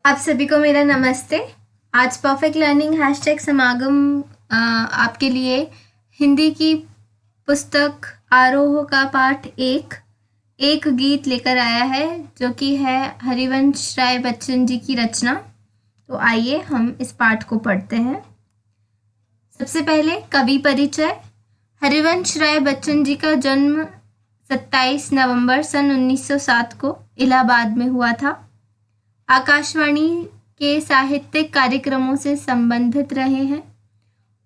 आप सभी को मेरा नमस्ते। आज परफेक्ट लर्निंग हैशटैग समागम आपके लिए हिंदी की पुस्तक आरोह का पाठ एक गीत लेकर आया है, जो कि है हरिवंश राय बच्चन जी की रचना। तो आइए हम इस पाठ को पढ़ते हैं। सबसे पहले कवि परिचय। हरिवंश राय बच्चन जी का जन्म 27 नवंबर सन 1907 को इलाहाबाद में हुआ था। आकाशवाणी के साहित्यिक कार्यक्रमों से संबंधित रहे हैं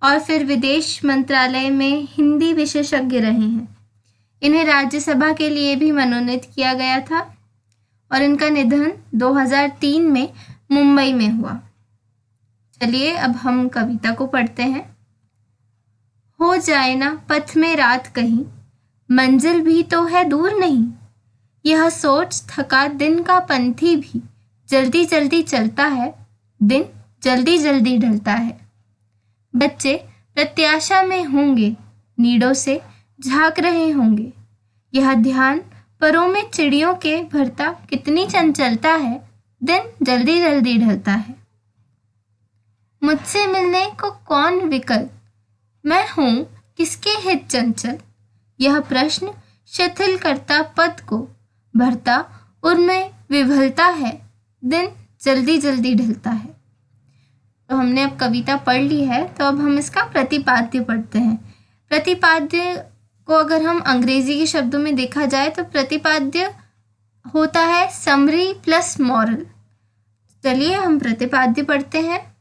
और फिर विदेश मंत्रालय में हिंदी विशेषज्ञ रहे हैं। इन्हें राज्यसभा के लिए भी मनोनीत किया गया था और इनका निधन 2003 में मुंबई में हुआ। चलिए अब हम कविता को पढ़ते हैं। हो जाए ना पथ में रात कहीं, मंजिल भी तो है दूर नहीं। यह सोच थका दिन का पंथी भी जल्दी जल्दी चलता है, दिन जल्दी जल्दी ढलता है। बच्चे प्रत्याशा में होंगे, नीड़ों से झांक रहे होंगे। यह ध्यान परों में चिड़ियों के भरता कितनी चंचलता है, दिन जल्दी जल्दी ढलता है। मुझसे मिलने को कौन विकल, मैं हूँ किसके हित चंचल। यह प्रश्न शिथिल करता पद को भरता उनमें विभलता है, दिन जल्दी जल्दी ढलता है। तो हमने अब कविता पढ़ ली है, तो अब हम इसका प्रतिपाद्य पढ़ते हैं। प्रतिपाद्य को अगर हम अंग्रेजी के शब्दों में देखा जाए तो प्रतिपाद्य होता है समरी प्लस मॉरल। चलिए हम प्रतिपाद्य पढ़ते हैं।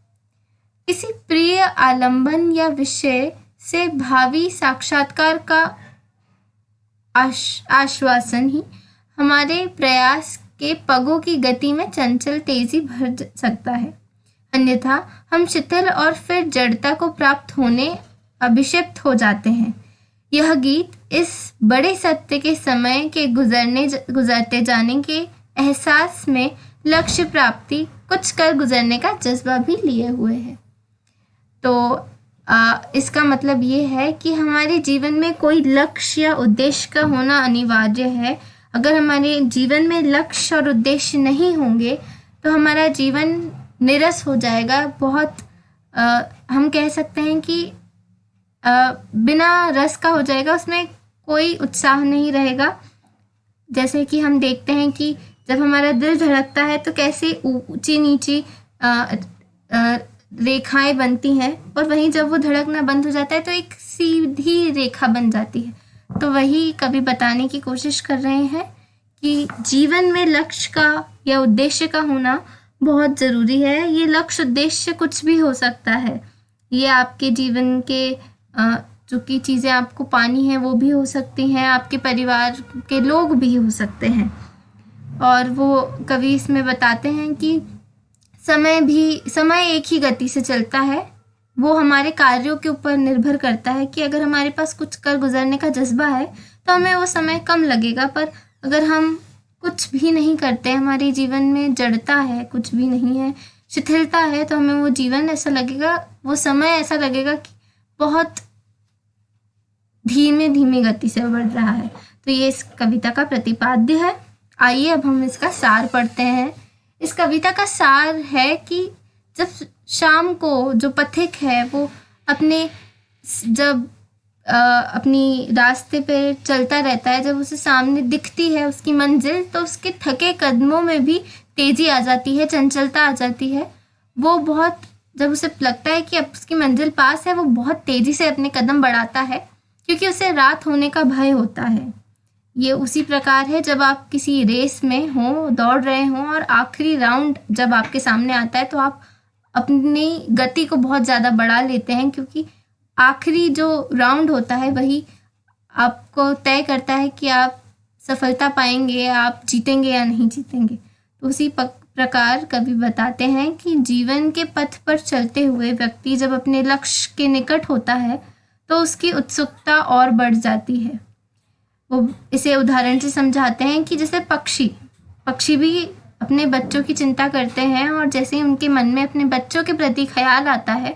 किसी प्रिय आलंबन या विषय से भावी साक्षात्कार का आश्वासन ही हमारे प्रयास के पगों की गति में चंचल तेजी भर सकता है। अन्यथा हम शिथिल और फिर जड़ता को प्राप्त होने अभिषिप्त हो जाते हैं। यह गीत इस बड़े सत्य के समय के गुजरते जाने के एहसास में लक्ष्य प्राप्ति कुछ कर गुजरने का जज्बा भी लिए हुए है। तो इसका मतलब ये है कि हमारे जीवन में कोई लक्ष्य या उद्देश्य का होना अनिवार्य है। अगर हमारे जीवन में लक्ष्य और उद्देश्य नहीं होंगे तो हमारा जीवन निरस हो जाएगा। बहुत हम कह सकते हैं कि बिना रस का हो जाएगा, उसमें कोई उत्साह नहीं रहेगा। जैसे कि हम देखते हैं कि जब हमारा दिल धड़कता है तो कैसे ऊंची नीची रेखाएं बनती हैं, और वहीं जब वो धड़कना बंद हो जाता है तो एक सीधी रेखा बन जाती है। तो वही कवि बताने की कोशिश कर रहे हैं कि जीवन में लक्ष्य का या उद्देश्य का होना बहुत ज़रूरी है। ये लक्ष्य उद्देश्य कुछ भी हो सकता है। ये आपके जीवन के जो कि चीज़ें आपको पानी है वो भी हो सकती हैं, आपके परिवार के लोग भी हो सकते हैं। और वो कवि इसमें बताते हैं कि समय एक ही गति से चलता है। वो हमारे कार्यों के ऊपर निर्भर करता है कि अगर हमारे पास कुछ कर गुजरने का जज्बा है तो हमें वो समय कम लगेगा, पर अगर हम कुछ भी नहीं करते, हमारे जीवन में जड़ता है, कुछ भी नहीं है, शिथिलता है, तो हमें वो जीवन ऐसा लगेगा, वो समय ऐसा लगेगा कि बहुत धीमे धीमे गति से बढ़ रहा है। तो ये इस कविता का प्रतिपाद्य है। आइए अब हम इसका सार पढ़ते हैं। इस कविता का सार है कि जब शाम को जो पथिक है वो अपनी रास्ते पे चलता रहता है, जब उसे सामने दिखती है उसकी मंजिल, तो उसके थके कदमों में भी तेजी आ जाती है, चंचलता आ जाती है। वो बहुत, जब उसे लगता है कि अब उसकी मंजिल पास है, वो बहुत तेजी से अपने कदम बढ़ाता है, क्योंकि उसे रात होने का भय होता है। ये उसी प्रकार है जब आप किसी रेस में हो, दौड़ रहे हों, और आखिरी राउंड जब आपके सामने आता है तो आप अपनी गति को बहुत ज़्यादा बढ़ा लेते हैं, क्योंकि आखिरी जो राउंड होता है वही आपको तय करता है कि आप सफलता पाएंगे, आप जीतेंगे या नहीं जीतेंगे। तो उसी प्रकार कवि बताते हैं कि जीवन के पथ पर चलते हुए व्यक्ति जब अपने लक्ष्य के निकट होता है तो उसकी उत्सुकता और बढ़ जाती है। वो इसे उदाहरण से समझाते हैं कि जैसे पक्षी भी अपने बच्चों की चिंता करते हैं, और जैसे ही उनके मन में अपने बच्चों के प्रति ख्याल आता है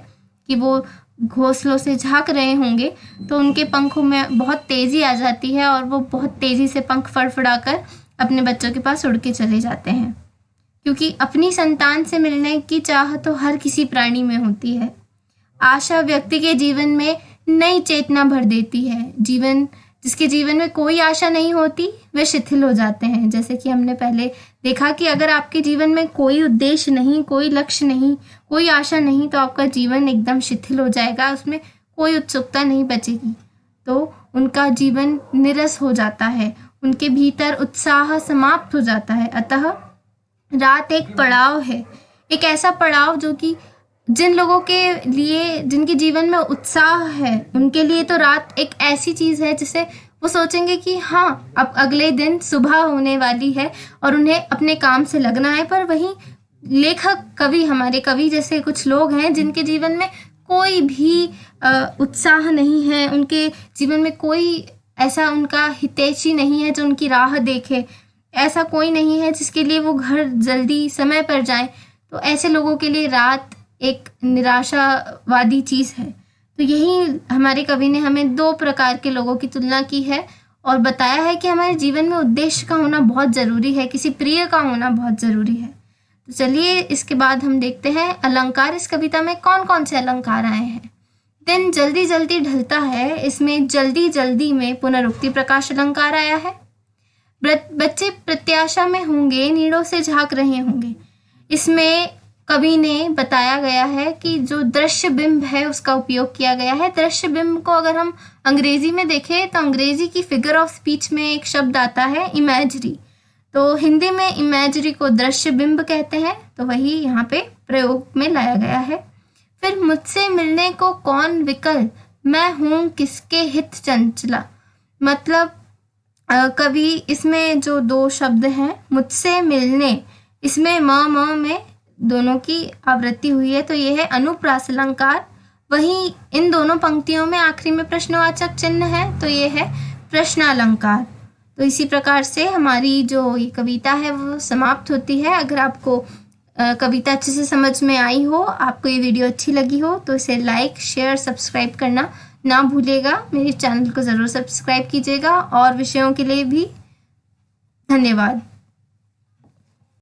कि वो घोंसलों से झांक रहे होंगे, तो उनके पंखों में बहुत तेज़ी आ जाती है और वो बहुत तेज़ी से पंख फड़फड़ाकर अपने बच्चों के पास उड़ के चले जाते हैं। क्योंकि अपनी संतान से मिलने की चाह तो हर किसी प्राणी में होती है। आशा व्यक्ति के जीवन में नई चेतना भर देती है। जिसके जीवन में कोई आशा नहीं होती वे शिथिल हो जाते हैं। जैसे कि हमने पहले देखा कि अगर आपके जीवन में कोई उद्देश्य नहीं, कोई लक्ष्य नहीं, कोई आशा नहीं, तो आपका जीवन एकदम शिथिल हो जाएगा, उसमें कोई उत्सुकता नहीं बचेगी, तो उनका जीवन नीरस हो जाता है, उनके भीतर उत्साह समाप्त हो जाता है। अतः रात एक पड़ाव है, एक ऐसा पड़ाव जो कि जिन लोगों के लिए, जिनके जीवन में उत्साह है, उनके लिए तो रात एक ऐसी चीज़ है जिसे वो सोचेंगे कि हाँ, अब अगले दिन सुबह होने वाली है और उन्हें अपने काम से लगना है। पर वहीं लेखक, कवि, हमारे कवि जैसे कुछ लोग हैं जिनके जीवन में कोई भी उत्साह नहीं है, उनके जीवन में कोई ऐसा उनका हितैषी नहीं है जो उनकी राह देखे, ऐसा कोई नहीं है जिसके लिए वो घर जल्दी समय पर जाएं। तो ऐसे लोगों के लिए रात एक निराशावादी चीज़ है। तो यही हमारे कवि ने हमें दो प्रकार के लोगों की तुलना की है और बताया है कि हमारे जीवन में उद्देश्य का होना बहुत ज़रूरी है, किसी प्रिय का होना बहुत ज़रूरी है। तो चलिए इसके बाद हम देखते हैं अलंकार। इस कविता में कौन कौन से अलंकार आए हैं। दिन जल्दी जल्दी ढलता है, इसमें जल्दी जल्दी में पुनरुक्ति प्रकाश अलंकार आया है। बच्चे प्रत्याशा में होंगे, नीड़ों से झांक रहे होंगे, इसमें कवि ने बताया गया है कि जो दृश्य बिंब है उसका उपयोग किया गया है। दृश्य बिंब को अगर हम अंग्रेजी में देखें तो अंग्रेजी की फिगर ऑफ स्पीच में एक शब्द आता है इमेजरी, तो हिंदी में इमेजरी को दृश्य बिंब कहते हैं, तो वही यहाँ पे प्रयोग में लाया गया है। फिर मुझसे मिलने को कौन विकल, मैं हूँ किसके हित चंचला। मतलब कवि इसमें जो दो शब्द हैं मुझसे मिलने, इसमें म में दोनों की आवृत्ति हुई है, तो ये है अनुप्रास अलंकार। वहीं इन दोनों पंक्तियों में आखिरी में प्रश्नवाचक चिन्ह है, तो ये है प्रश्नालंकार। तो इसी प्रकार से हमारी जो ये कविता है वो समाप्त होती है। अगर आपको कविता अच्छे से समझ में आई हो, आपको ये वीडियो अच्छी लगी हो, तो इसे लाइक, शेयर, सब्सक्राइब करना ना भूलिएगा। मेरे चैनल को ज़रूर सब्सक्राइब कीजिएगा और विषयों के लिए भी धन्यवाद।